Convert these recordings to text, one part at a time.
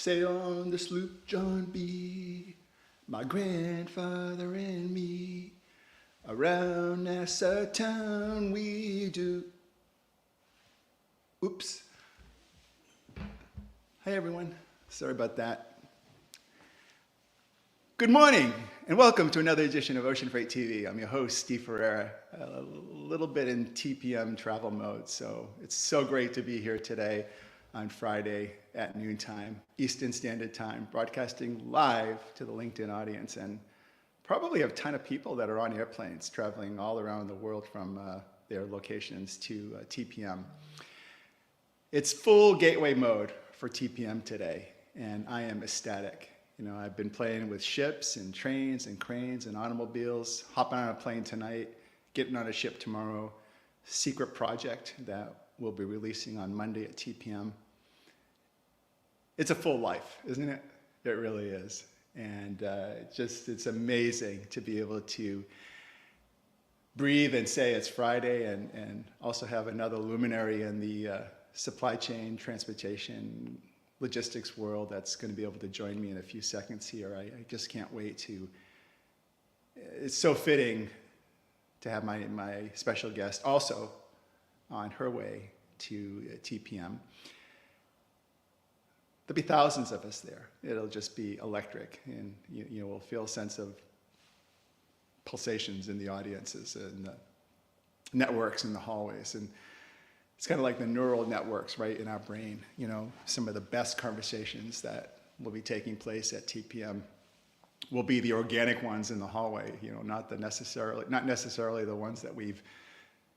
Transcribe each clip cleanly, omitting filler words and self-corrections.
Sail on the sloop John B. My grandfather and me. Around Nassau town we do. Oops. Hi everyone. Sorry about that. Good morning and welcome to another edition of Ocean Freight TV. I'm your host, Steve Ferreira, a little bit in TPM travel mode. So it's so great to be here today on Friday at noontime, Eastern Standard Time, broadcasting live to the LinkedIn audience, and probably have a ton of people that are on airplanes traveling all around the world from their locations to TPM. It's full gateway mode for TPM today, and I am ecstatic. You know, I've been playing with ships and trains and cranes and automobiles, hopping on a plane tonight, getting on a ship tomorrow, secret project that we'll be releasing on Monday at TPM. It's a full life, isn't it? It really is. And it's amazing to be able to breathe and say it's Friday and also have another luminary in the supply chain, transportation, logistics world that's going to be able to join me in a few seconds here. I just can't wait to, it's so fitting to have my special guest also on her way to TPM. There'll be thousands of us there. It'll just be electric, and we'll feel a sense of pulsations in the audiences and the networks in the hallways. And it's kind of like the neural networks, right, in our brain. You know, some of the best conversations that will be taking place at TPM will be the organic ones in the hallway. You know, not necessarily the ones that we've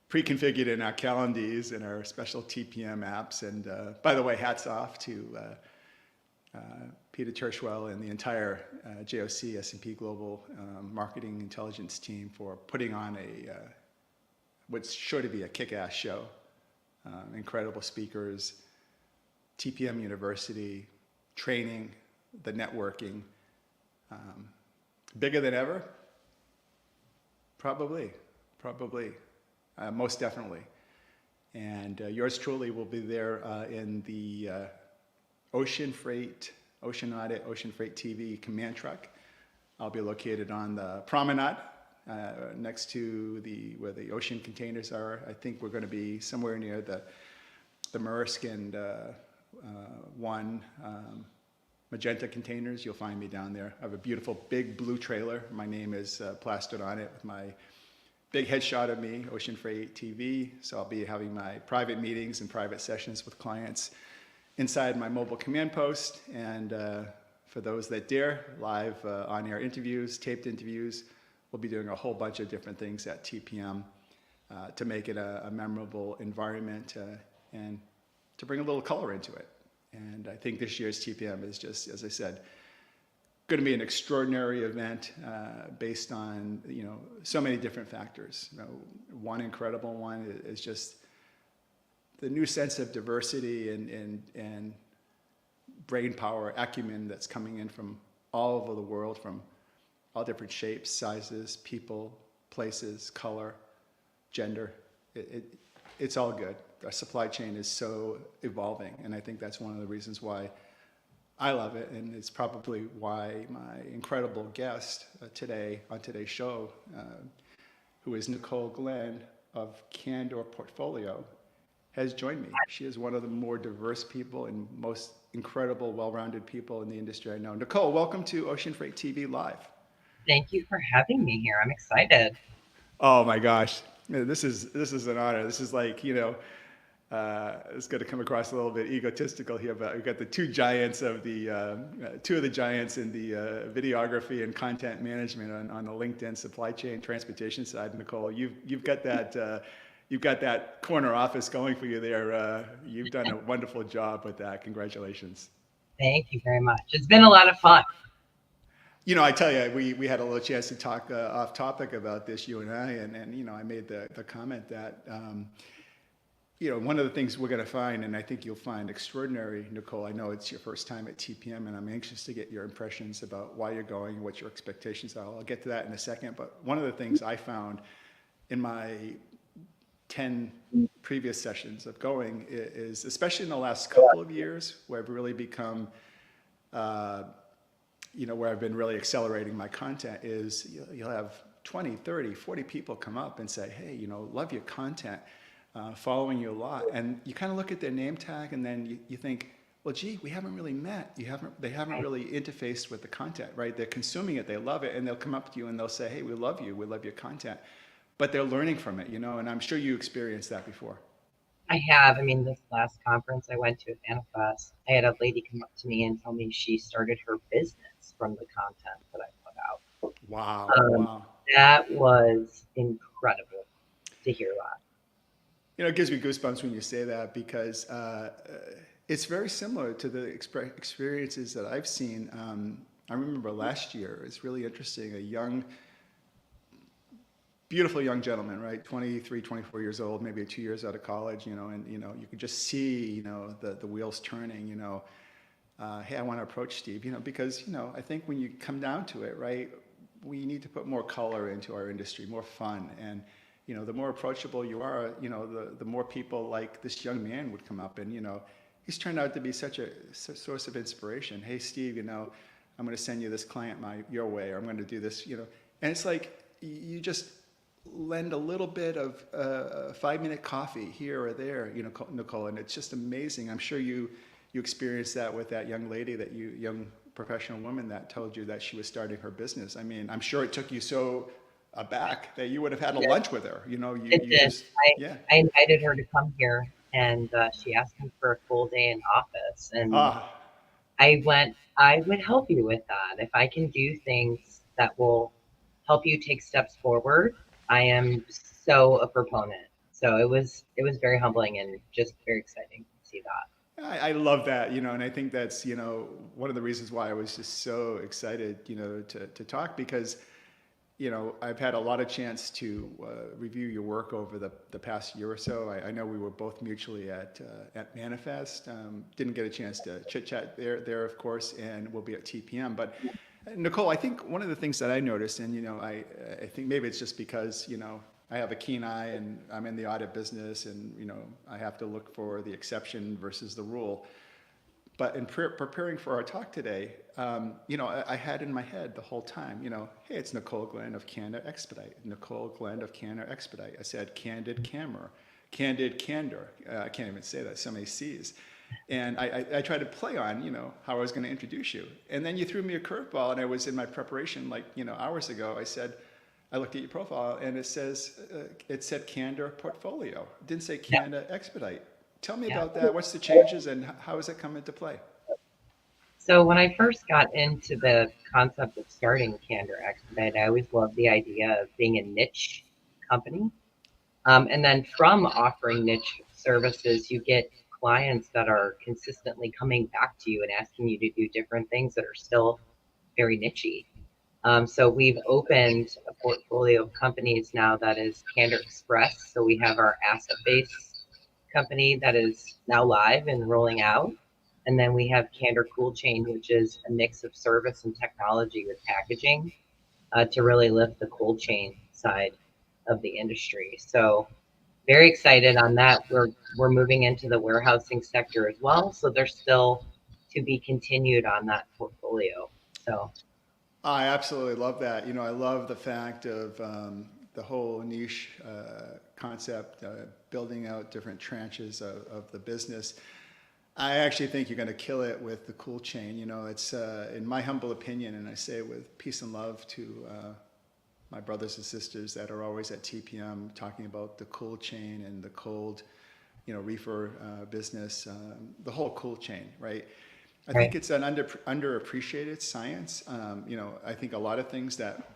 pre-configured in our calendars and our special TPM apps. And by the way, hats off to Peter Tershwell and the entire JOC S&P Global Marketing Intelligence team for putting on what's sure to be a kick-ass show. Incredible speakers, TPM University, training, the networking. Bigger than ever? Probably, most definitely. And yours truly will be there in the Ocean Freight TV command truck. I'll be located on the promenade next to where the ocean containers are. I think we're going to be somewhere near the Maersk and one magenta containers. You'll find me down there. I have a beautiful big blue trailer. My name is plastered on it with my big headshot of me, Ocean Freight TV. So I'll be having my private meetings and private sessions with clients inside my mobile command post. And for those that dare, live on-air interviews, taped interviews. We'll be doing a whole bunch of different things at TPM to make it a memorable environment and to bring a little color into it. And I think this year's TPM is just, as I said, going to be an extraordinary event based on so many different factors. One incredible one is just the new sense of diversity and brain power, acumen that's coming in from all over the world, from all different shapes, sizes, people, places, color, gender. It's all good. Our supply chain is so evolving, and I think that's one of the reasons why I love it, and it's probably why my incredible guest today on today's show, who is Nicole Glenn of Candor Portfolio, has joined me. She is one of the more diverse people and most incredible, well-rounded people in the industry I know. Nicole, welcome to Ocean Freight TV Live. Thank you for having me here. I'm excited. Oh my gosh, this is an honor. This is like, it's going to come across a little bit egotistical here, but we've got the two of the giants in the videography and content management on the LinkedIn supply chain transportation side. Nicole, you've got that corner office going for you there. You've done a wonderful job with that. Congratulations. Thank you very much. It's been a lot of fun. I tell you, we had a little chance to talk off topic about this, you and I, and I made the comment that, one of the things we're going to find, and I think you'll find extraordinary, Nicole, I know it's your first time at TPM, and I'm anxious to get your impressions about why you're going, what your expectations are. I'll get to that in a second, but one of the things I found in my 10 previous sessions of going is, especially in the last couple of years, where I've really become where I've been really accelerating my content is you'll have 20, 30, 40 people come up and say, hey, love your content, following you a lot. And you kind of look at their name tag and then you think, well, gee, we haven't really met. They haven't really interfaced with the content, right? They're consuming it, they love it, and they'll come up to you and they'll say, hey, we love you, we love your content. But they're learning from it, and I'm sure you experienced that before. I have. I mean, this last conference I went to at Manifest, I had a lady come up to me and tell me she started her business from the content that I put out. Wow, wow. That was incredible to hear that. It gives me goosebumps when you say that because it's very similar to the experiences that I've seen. I remember last year, it's really interesting, a beautiful young gentleman, right? 23, 24 years old, maybe 2 years out of college, and, you could just see, the wheels turning, hey, I want to approach Steve, because, I think when you come down to it, right, we need to put more color into our industry, more fun. And, the more approachable you are, the more people like this young man would come up and, he's turned out to be such a source of inspiration. Hey, Steve, I'm going to send you this client your way, or I'm going to do this, and it's like you just lend a little bit of 5-minute coffee here or there, Nicole, and it's just amazing. I'm sure you experienced that with that young lady, young professional woman that told you that she was starting her business. I mean, I'm sure it took you so aback that you would have had a lunch with her. It You did. just, yeah. I invited her to come here, and she asked me for a full day in office, and Ah, I would help you with that. If I can do things that will help you take steps forward, I am so a proponent. So it was very humbling and just very exciting to see that. I love that, and I think that's, one of the reasons why I was just so excited, to talk because, I've had a lot of chance to review your work over the past year or so. I know we were both mutually at Manifest. Didn't get a chance to chit chat there, of course, and we'll be at TPM. But Nicole, I think one of the things that I noticed, and I think maybe it's just because I have a keen eye and I'm in the audit business, and I have to look for the exception versus the rule. But in preparing for our talk today, I had in my head the whole time, hey, it's Nicole Glenn of Candor Expedite. Nicole Glenn of Candor Expedite. I said Candid Candor, Candid Candor. I can't even say that, so many C's. And I tried to play on, how I was going to introduce you. And then you threw me a curveball, and I was in my preparation, hours ago. I looked at your profile, and it said Candor Portfolio. It didn't say Candor Expedite. Tell me Yeah. about that. What's the changes and how has it come into play? So when I first got into the concept of starting Candor Expedite, I always loved the idea of being a niche company. And then from offering niche services, you get clients that are consistently coming back to you and asking you to do different things that are still very nichey. So we've opened a portfolio of companies now that is Candor Express. So we have our asset-based company that is now live and rolling out. And then we have Candor Cool Chain, which is a mix of service and technology with packaging to really lift the cold chain side of the industry. So very excited on that. We're moving into the warehousing sector as well. So there's still to be continued on that portfolio. So I absolutely love that. I love the fact of the whole niche concept, building out different tranches of the business. I actually think you're going to kill it with the cool chain. It's in my humble opinion, and I say it with peace and love to my brothers and sisters that are always at TPM talking about the cool chain and the cold, reefer business, the whole cool chain, right? I think it's an underappreciated science. I think a lot of things that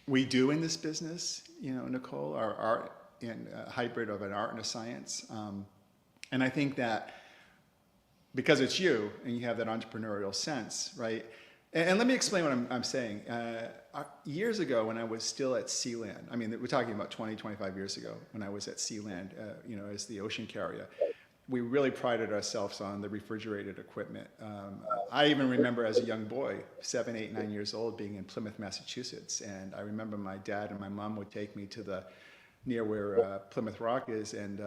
we do in this business, Nicole, are art and a hybrid of an art and a science. And I think that because it's you and you have that entrepreneurial sense, right? And let me explain what I'm saying. Years ago, when I was still at Sealand, I mean, we're talking about 20, 25 years ago, when I was at Sealand, as the ocean carrier, we really prided ourselves on the refrigerated equipment. I even remember as a young boy, 7, 8, 9 years old, being in Plymouth, Massachusetts. And I remember my dad and my mom would take me to near where Plymouth Rock is, and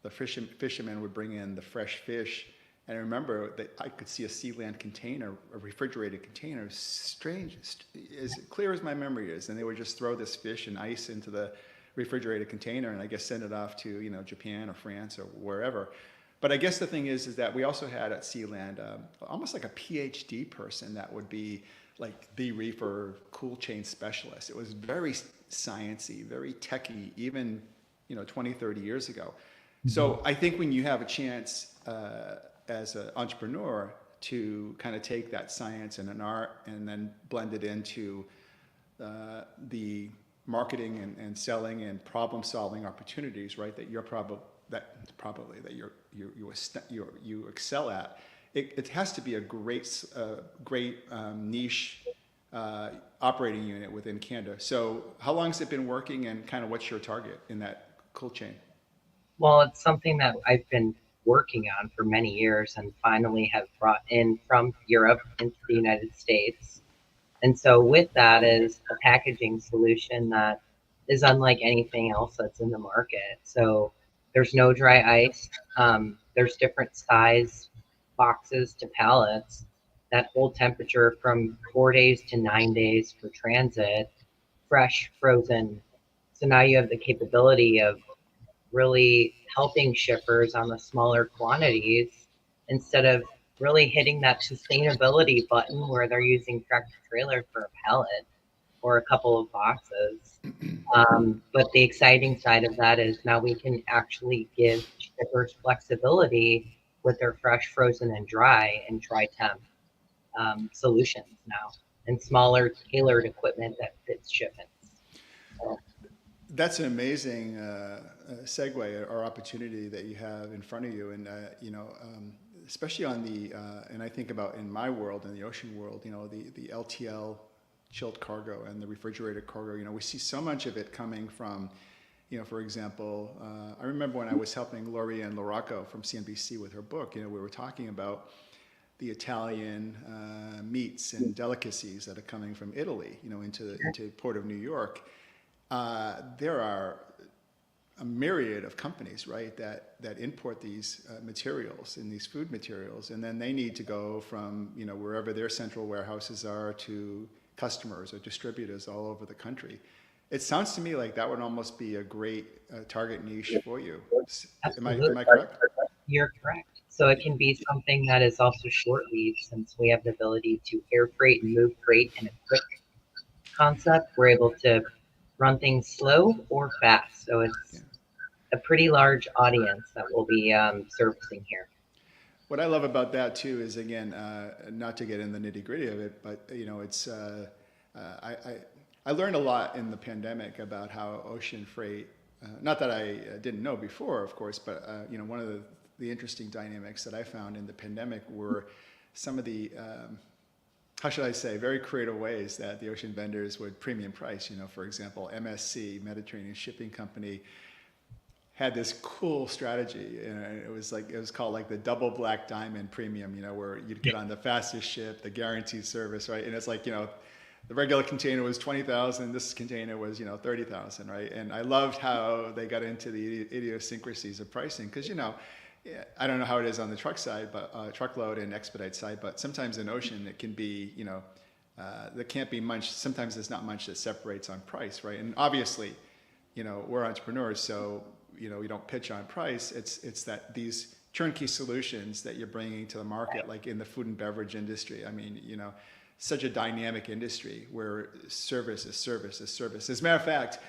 the fishermen would bring in the fresh fish And I remember that I could see a Sealand container, a refrigerated container, strange, as clear as my memory is. And they would just throw this fish and ice into the refrigerated container, and I guess send it off to Japan or France or wherever. But I guess the thing is that we also had at Sealand almost like a PhD person that would be like the reefer cool chain specialist. It was very sciencey, very techy, even 20, 30 years ago. So I think when you have a chance as an entrepreneur to kind of take that science and an art and then blend it into the marketing and selling and problem solving opportunities, right? That you excel at. It has to be a great niche operating unit within Canada. So how long has it been working, and kind of what's your target in that cold chain? Well, it's something that I've been working on for many years and finally have brought in from Europe into the United States. And so with that is a packaging solution that is unlike anything else that's in the market. So there's no dry ice. There's different size boxes to pallets that hold temperature from 4 days to 9 days for transit, fresh, frozen. So now you have the capability of really helping shippers on the smaller quantities instead of really hitting that sustainability button where they're using tractor trailer for a pallet or a couple of boxes. But the exciting side of that is now we can actually give shippers flexibility with their fresh, frozen, and dry temp solutions now, and smaller tailored equipment that fits shipments. So, That's an amazing segue or opportunity that you have in front of you, and especially on the and I think about in my world, in the ocean world, the LTL chilled cargo and the refrigerated cargo. We see so much of it coming from, for example, I remember when I was helping Lori and Loracco from CNBC with her book. We were talking about the Italian meats and delicacies that are coming from Italy, into Port of New York. There are a myriad of companies, right, that import these materials and these food materials, and then they need to go from wherever their central warehouses are to customers or distributors all over the country. It sounds to me like that would almost be a great target niche for you. Am I correct? you're correct. So it can be something that is also short lead since we have the ability to air freight and move freight in a quick concept. We're able to run things slow or fast. So Yeah. it's a pretty large audience that we'll be servicing here. What I love about that too is, again, not to get in the nitty gritty of it, but it's I learned a lot in the pandemic about how ocean freight. Not that I didn't know before, of course, but one of the interesting dynamics that I found in the pandemic were some of the how should I say, very creative ways that the ocean vendors would premium price. For example, MSC, Mediterranean Shipping Company, had this cool strategy, and it was called like the double black diamond premium, where you'd get on the fastest ship, the guaranteed service, right? And it's like, the regular container was 20,000, this container was 30,000, right? And I loved how they got into the idiosyncrasies of pricing, because I don't know how it is on the truck side, but truckload and expedite side, but sometimes in ocean it can be, there can't be much. Sometimes there's not much that separates on price, right? And obviously, we're entrepreneurs, so we don't pitch on price. It's that these turnkey solutions that you're bringing to the market, like in the food and beverage industry. I mean, such a dynamic industry where service is service is service. As a matter of fact,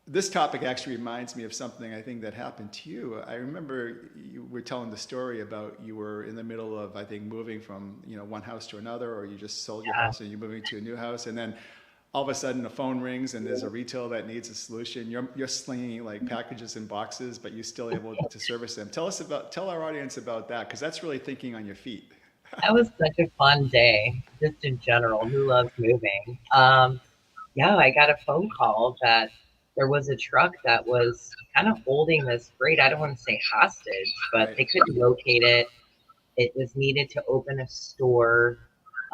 this topic actually reminds me of something I think that happened to you. I remember you were telling the story about you were in the middle of, I think, moving from one house to another, or you just sold your house and you're moving to a new house, and then all of a sudden the phone rings and there's a retail that needs a solution. You're slinging like packages and boxes, but you're still able to service them. Tell our audience about that, because that's really thinking on your feet. That was such a fun day, just in general. Who loves moving? Yeah, I got a phone call that there was a truck that was kind of holding this freight. I don't want to say hostage, but Right. they couldn't locate it. It was needed to open a store.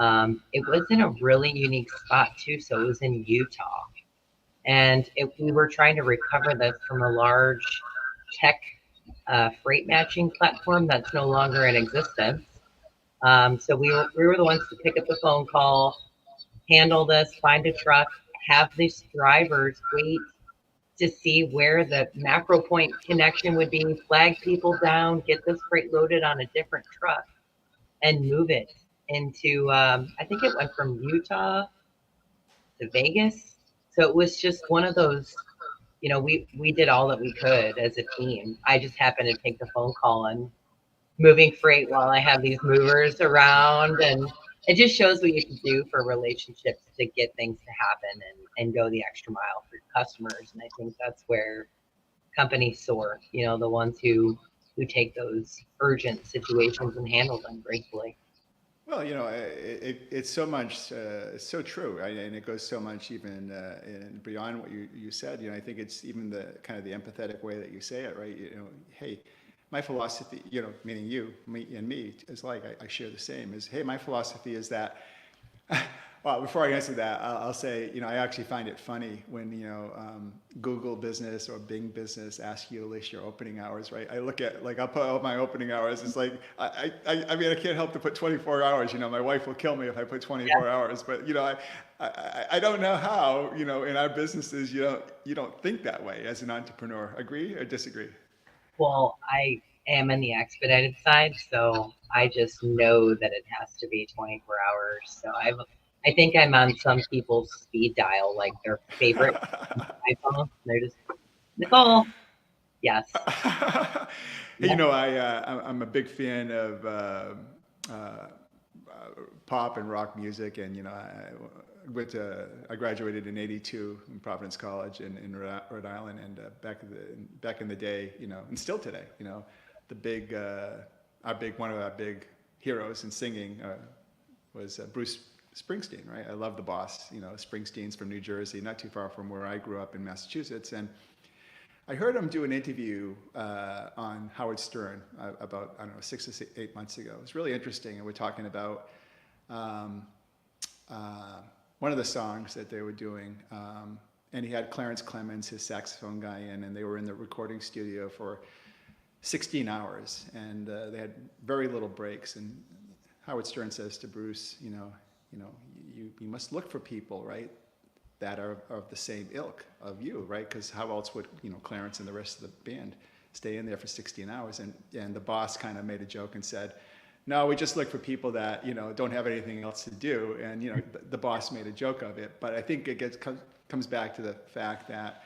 It was in a really unique spot too. So it was in Utah, and we were trying to recover this from a large tech freight matching platform that's no longer in existence. So we were the ones to pick up the phone call, handle this, find a truck, have these drivers wait to see where the macro point connection would be, flag people down, get this freight loaded on a different truck, and move it into, I think it went from Utah to Vegas. So it was just one of those, we did all that we could as a team. I just happened to take the phone call and moving freight while I have these movers around. And it just shows what you can do for relationships to get things to happen and go the extra mile for your customers. And I think that's where companies soar, the ones who take those urgent situations and handle them gracefully. Well, it's so much, it's so true, right? And it goes so much even beyond what you said. I think it's even the kind of the empathetic way that you say it, right? Hey, my philosophy, meaning you, me, and me, is like I share the same. Is hey, my philosophy is that. Well, before I answer that, I'll say, I actually find it funny when, Google Business or Bing Business ask you to list your opening hours, right? I look at, like, I'll put all my opening hours. It's like, I mean, I can't help to put 24 hours. My wife will kill me if I put 24 Yeah. hours. But, I don't know how, in our businesses, you don't think that way as an entrepreneur. Agree or disagree? Well, I am in the expedited side, so I just know that it has to be 24 hours. So I think I'm on some people's speed dial, like their favorite iPhone. They're just Nicole. Yes. Hey, Yeah. I'm a big fan of uh, pop and rock music, and I graduated in '82 in Providence College in Rhode Island, and back in the day, and still today, the big one of our big heroes in singing was Bruce Springsteen, right? I love the boss. Springsteen's from New Jersey, not too far from where I grew up in Massachusetts, and I heard him do an interview on Howard Stern about, I don't know, 6 or 8 months ago. It was really interesting, and we're talking about um, one of the songs that they were doing, and he had Clarence Clemens, his saxophone guy, in, and they were in the recording studio for 16 hours, and they had very little breaks. And Howard Stern says to Bruce, you must look for people, right, that are of the same ilk of you, right? Because how else would Clarence and the rest of the band stay in there for 16 hours? And the boss kind of made a joke and said, "No, we just look for people that don't have anything else to do." And the boss made a joke of it, but I think it comes back to the fact that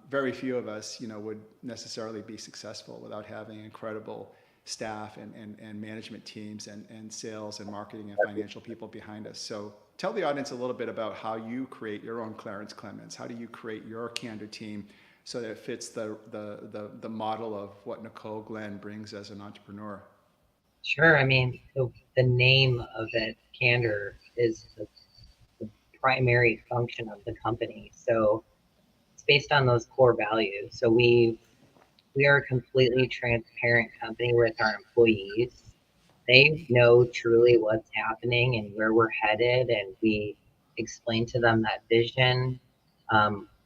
very few of us would necessarily be successful without having incredible staff and management teams and sales and marketing and financial people behind us. So tell the audience a little bit about how you create your own Clarence Clemens. How do you create your Candor team so that it fits the model of what Nicole Glenn brings as an entrepreneur? Sure. I mean, the name of it, Candor, is the primary function of the company. So it's based on those core values. So we are a completely transparent company with our employees. They know truly what's happening and where we're headed, and we explain to them that vision.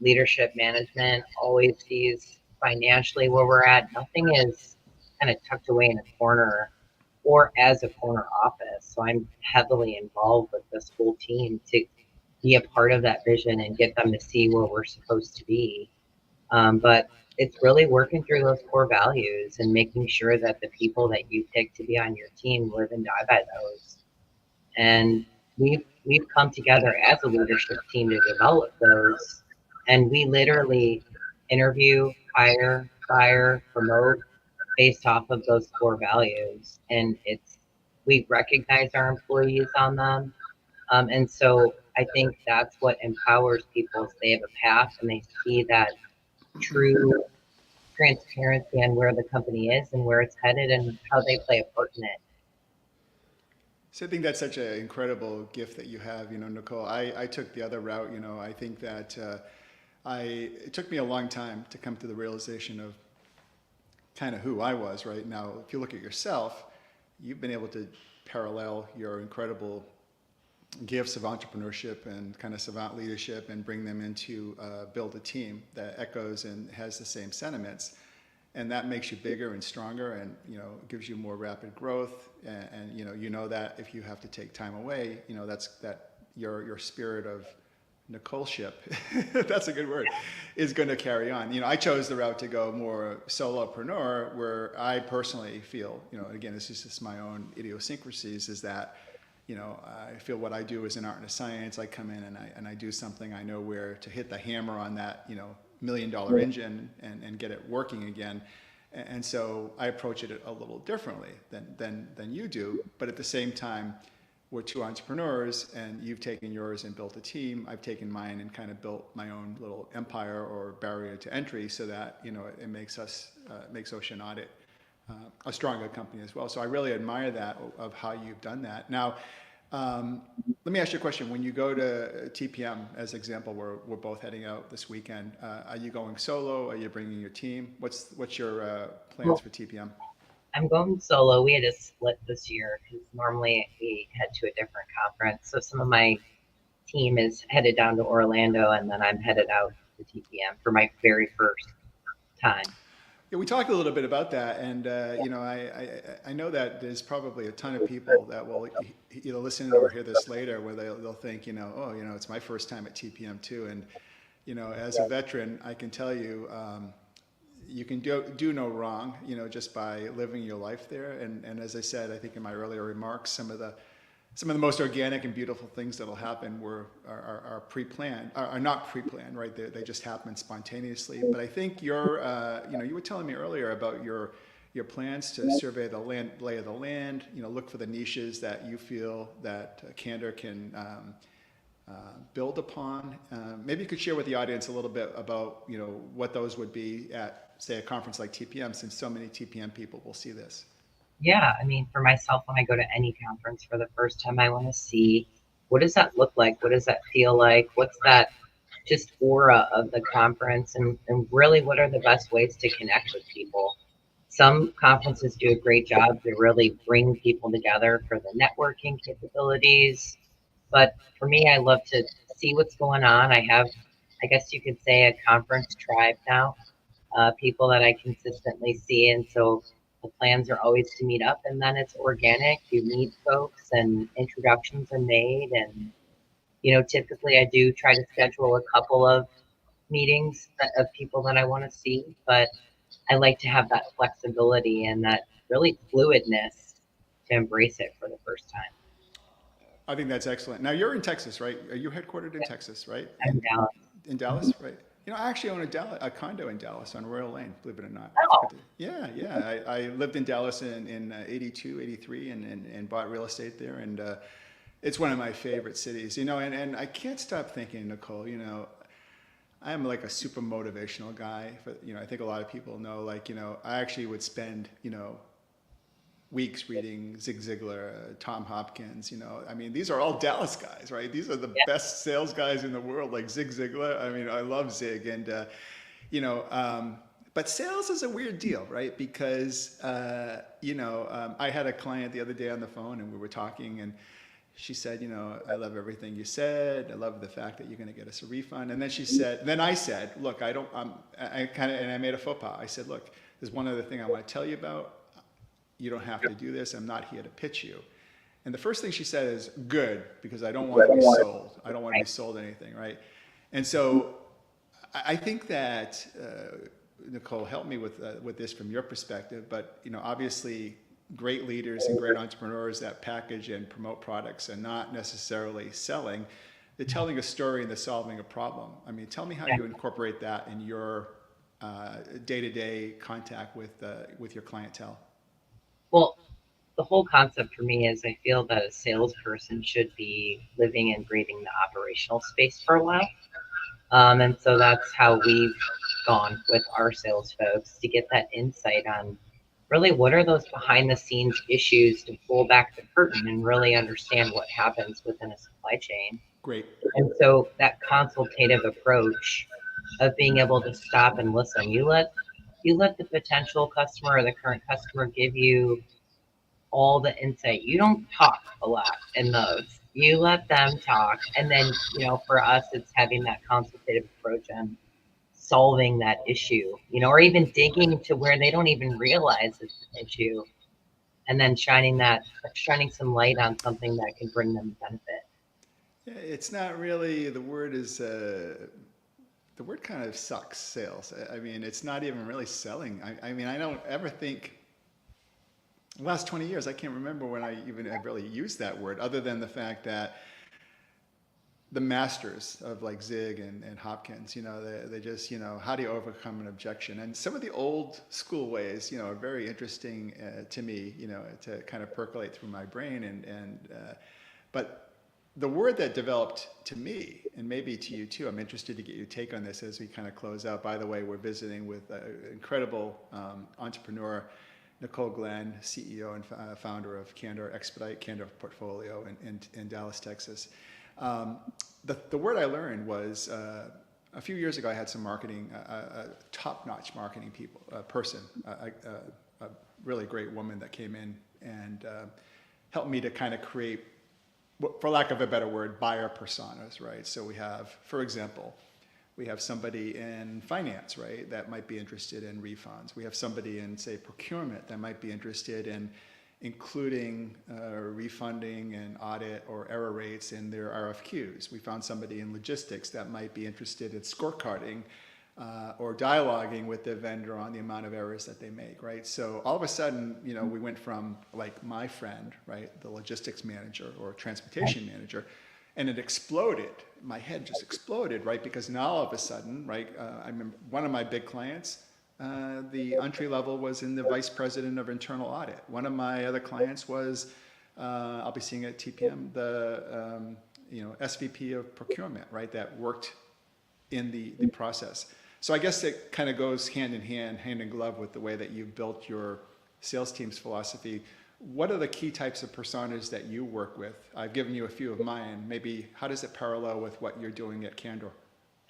Leadership management always sees financially where we're at. Nothing is kind of tucked away in a corner or as a corner office. So I'm heavily involved with this whole team to be a part of that vision and get them to see where we're supposed to be. But it's really working through those core values and making sure that the people that you pick to be on your team live and die by those. And we've come together as a leadership team to develop those. And we literally interview, hire, fire, promote based off of those core values. And we recognize our employees on them. And so I think that's what empowers people is they have a path and they see that true transparency on where the company is and where it's headed and how they play a part in it. So I think that's such an incredible gift that you have, Nicole. I took the other route. I think that it took me a long time to come to the realization of kind of who I was. Right now, if you look at yourself, you've been able to parallel your incredible gifts of entrepreneurship and kind of savant leadership and bring them into build a team that echoes and has the same sentiments. and that makes you bigger and stronger, and gives you more rapid growth. And that if you have to take time away, that's that your spirit of Nicoleship, that's a good word, is going to carry on. I chose the route to go more solopreneur, where I personally feel, again, this is just my own idiosyncrasies, is that, I feel what I do is an art and a science. I come in and I do something. I know where to hit the hammer on that, $1 million engine and get it working again. And so I approach it a little differently than you do. But at the same time, we're two entrepreneurs, and you've taken yours and built a team. I've taken mine and kind of built my own little empire or barrier to entry, so that it makes Ocean Audit a stronger company as well. So I really admire that, of how you've done that. Now, let me ask you a question. When you go to TPM, as example, we're both heading out this weekend. Are you going solo? Are you bringing your team? What's your plans for TPM? I'm going solo. We had a split this year because normally we head to a different conference. So some of my team is headed down to Orlando, and then I'm headed out to TPM for my very first time. Yeah, we talked a little bit about that, and I know that there's probably a ton of people that will either listen or hear this later, where they'll think, it's my first time at TPM too, and as a veteran, I can tell you, you can do no wrong, just by living your life there. And as I said, I think in my earlier remarks, some of the most organic and beautiful things that'll happen are pre-planned, are not pre-planned, right? They just happen spontaneously. But I think you were telling me earlier about your plans to survey the lay of the land, look for the niches that you feel that Candor can build upon. Maybe you could share with the audience a little bit about what those would be at, say, a conference like TPM, since so many TPM people will see this. Yeah, I mean, for myself, when I go to any conference for the first time, I want to see, what does that look like? What does that feel like? What's that just aura of the conference? And really, what are the best ways to connect with people? Some conferences do a great job to really bring people together for the networking capabilities. But for me, I love to see what's going on. I have, I guess you could say, a conference tribe now, people that I consistently see. And so the plans are always to meet up, and then it's organic. You meet folks and introductions are made. And, typically I do try to schedule a couple of meetings of people that I want to see, but I like to have that flexibility and that really fluidness to embrace it for the first time. I think that's excellent. Now, you're in Texas, right? Are you headquartered in Texas, right? I'm down. In Dallas, right? I actually own a condo in Dallas on Royal Lane, believe it or not. Oh, Yeah, yeah. I lived in Dallas in 82, 83, and bought real estate there. And it's one of my favorite cities, and I can't stop thinking, Nicole, I'm like a super motivational guy. I think a lot of people know, like, I actually would spend, weeks reading Zig Ziglar, Tom Hopkins. I mean, these are all Dallas guys, right? These are the best sales guys in the world, like Zig Ziglar. I mean, I love Zig, and but sales is a weird deal, right? Because I had a client the other day on the phone, and we were talking, and she said, I love everything you said. I love the fact that you're going to get us a refund. And then I said, look, I made a faux pas. I said, look, there's one other thing I want to tell you about. You don't have to do this. I'm not here to pitch you. And the first thing she said is, good, because I don't want to be sold. I don't want to be sold anything, right? And so I think that, Nicole, help me with this from your perspective, but obviously great leaders and great entrepreneurs that package and promote products and not necessarily selling. They're telling a story and they're solving a problem. I mean, tell me how you incorporate that in your day-to-day contact with your clientele. well, the whole concept for me is I feel that a salesperson should be living and breathing the operational space for a while. And so that's how we've gone with our sales folks, to get that insight on really what are those behind the scenes issues, to pull back the curtain and really understand what happens within a supply chain. Great. And so that consultative approach of being able to stop and listen, you let the potential customer or the current customer give you all the insight. You don't talk a lot in those. You let them talk. And then, for us, it's having that consultative approach and solving that issue, or even digging to where they don't even realize it's an issue, and then shining some light on something that can bring them benefit. It's not really, the word kind of sucks, sales. I mean, it's not even really selling. I mean, I don't ever think, the last 20 years, I can't remember when I even have really used that word, other than the fact that the masters of like Zig and Hopkins, they just, how do you overcome an objection? And some of the old school ways, are very interesting to me, to kind of percolate through my brain. But the word that developed to me, and maybe to you too, I'm interested to get your take on this as we kind of close out. By the way, we're visiting with incredible entrepreneur, Nicole Glenn, CEO and founder of Candor Expedite, Candor Portfolio in Dallas, Texas. The word I learned was a few years ago. I had some marketing, top-notch marketing person, a really great woman that came in and helped me to kind of create, for lack of a better word, buyer personas, right? So we have, for example, we have somebody in finance, right, that might be interested in refunds. We have somebody in, say, procurement that might be interested in including refunding and audit or error rates in their RFQs. We found somebody in logistics that might be interested in scorecarding or dialoguing with the vendor on the amount of errors that they make, right? So all of a sudden, we went from like my friend, right, the logistics manager or transportation manager, and it exploded. My head just exploded, right? Because now all of a sudden, right, I remember one of my big clients, the entry level was in the vice president of internal audit. One of my other clients was, I'll be seeing at TPM, the SVP of procurement, right, that worked in the process. So I guess it kind of goes hand in hand, hand in glove with the way that you've built your sales team's philosophy. What are the key types of personas that you work with? I've given you a few of mine. Maybe how does it parallel with what you're doing at Candor?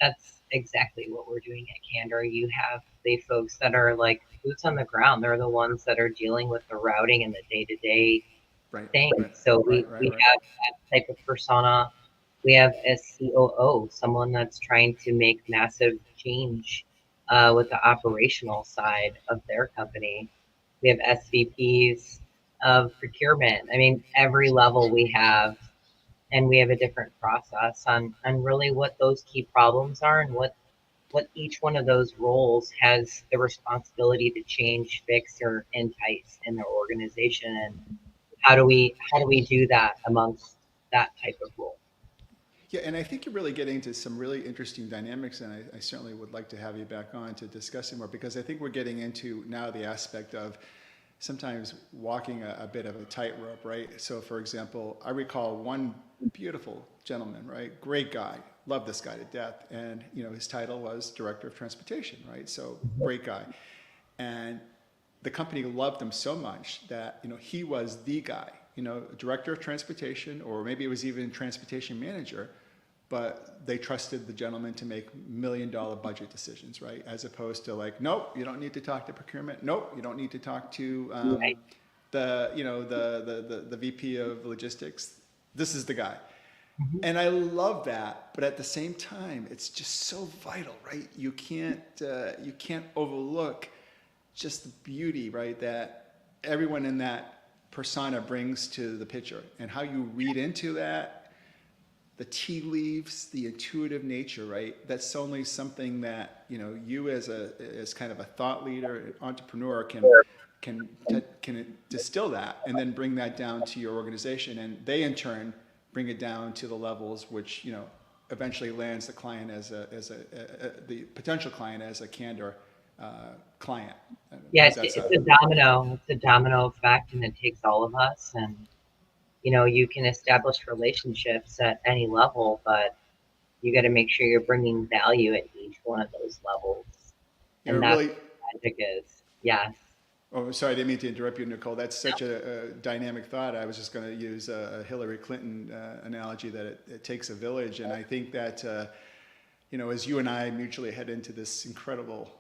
That's exactly what we're doing at Candor. You have the folks that are like boots on the ground. They're the ones that are dealing with the routing and the day-to-day Right, things. right, So right, we right, right. have that type of persona. We have a COO, someone that's trying to make massive change with the operational side of their company. We have SVPs of procurement. I mean, every level we have, and we have a different process on really what those key problems are and what each one of those roles has the responsibility to change, fix, or entice in their organization, and how do we do that amongst that type of role. Yeah, and I think you're really getting to some really interesting dynamics, and I certainly would like to have you back on to discuss it more, because I think we're getting into now the aspect of sometimes walking a bit of a tightrope, right? So, for example, I recall one beautiful gentleman, right? Great guy, love this guy to death, and his title was director of transportation, right? So, great guy, and the company loved him so much that he was the guy, director of transportation, or maybe it was even transportation manager, but they trusted the gentleman to make $1 million budget decisions, right? As opposed to like, nope, you don't need to talk to procurement. Nope, you don't need to talk to Right. the VP of logistics. This is the guy. Mhm. And I love that, but at the same time, it's just so vital, right? You can't overlook just the beauty, right, that everyone in that persona brings to the picture, and how you read into that, the tea leaves, the intuitive nature, right? That's only something that you as kind of a thought leader, entrepreneur can distill that and then bring that down to your organization, and they in turn bring it down to the levels which eventually lands the client the potential client as a Candor client. Yeah, How's that it's sound? a domino. It's a domino effect, and it takes all of us. And you can establish relationships at any level, but you got to make sure you're bringing value at each one of those levels, You're and that's really. what magic is. Yes. Oh, sorry, I didn't mean to interrupt you, Nicole. That's such a dynamic thought. I was just going to use a Hillary Clinton analogy that it takes a village, and I think that as you and I mutually head into this incredible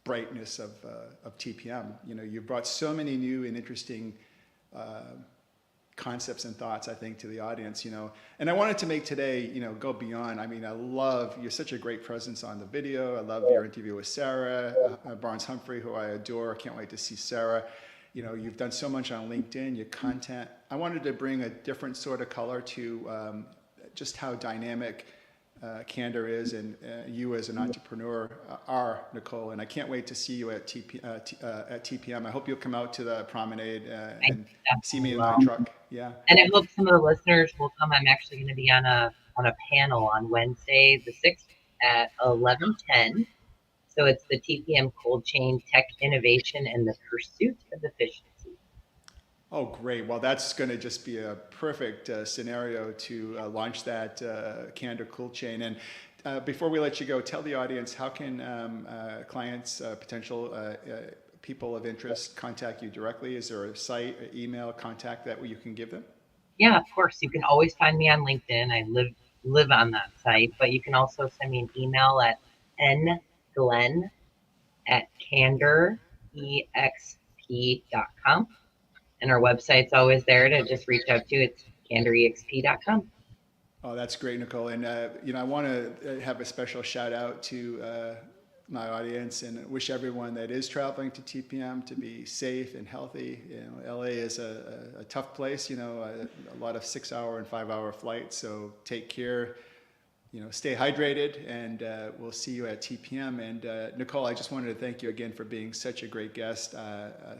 brightness of TPM, you've brought so many new and interesting concepts and thoughts, I think, to the audience, And I wanted to make today, go beyond. I mean, you're such a great presence on the video. I love your interview with Sarah Barnes-Humphrey, who I adore. I can't wait to see Sarah. You've done so much on LinkedIn, your content. I wanted to bring a different sort of color to just how dynamic Candor is, and you as an entrepreneur are, Nicole. And I can't wait to see you at TPM. I hope you'll come out to the promenade and see me in my truck. Yeah. And I hope some of the listeners will come. I'm actually going to be on a panel on Wednesday, the 6th at 11:10. So it's the TPM Cold Chain Tech Innovation and the Pursuit of Efficiency. Oh, great. Well, that's going to just be a perfect scenario to launch that Candor Cold Chain. And before we let you go, tell the audience, how can clients, potential people of interest contact you directly? Is there a site, an email, contact that you can give them? Yeah, of course. You can always find me on LinkedIn. I live on that site, but you can also send me an email at nglenn@candorexp.com. And our website's always there to just reach out to. It's candorexp.com. Oh, that's great, Nicole. And, I want to have a special shout out to my audience and wish everyone that is traveling to TPM to be safe and healthy. LA is a tough place, a lot of 6-hour and 5-hour flights. So take care, stay hydrated, and we'll see you at TPM. And Nicole, I just wanted to thank you again for being such a great guest.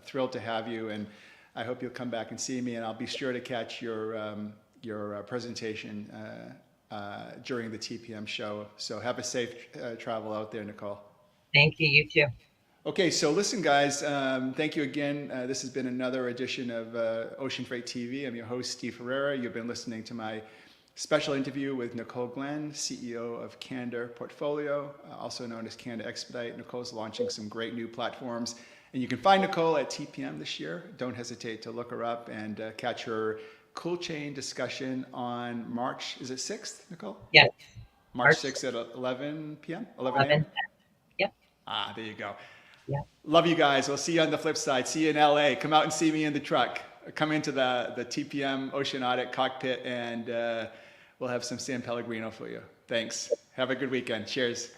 Thrilled to have you. And I hope you'll come back and see me, and I'll be sure to catch your presentation during the TPM show. So have a safe travel out there, Nicole. Thank you. You too. Okay, so listen, guys. Thank you again. This has been another edition of Ocean Freight TV. I'm your host, Steve Herrera. You've been listening to my special interview with Nicole Glenn, CEO of Candor Portfolio, also known as Candor Expedite. Nicole's launching some great new platforms. And you can find Nicole at TPM this year. Don't hesitate to look her up and catch her Cool Chain discussion on March, is it 6th, Nicole? Yes. March 6th at 11 p.m., 11 a.m.? Yep. There you go. Yeah. Love you guys. We'll see you on the flip side. See you in LA. Come out and see me in the truck. Come into the TPM Oceanic cockpit, and we'll have some San Pellegrino for you. Thanks. Have a good weekend. Cheers.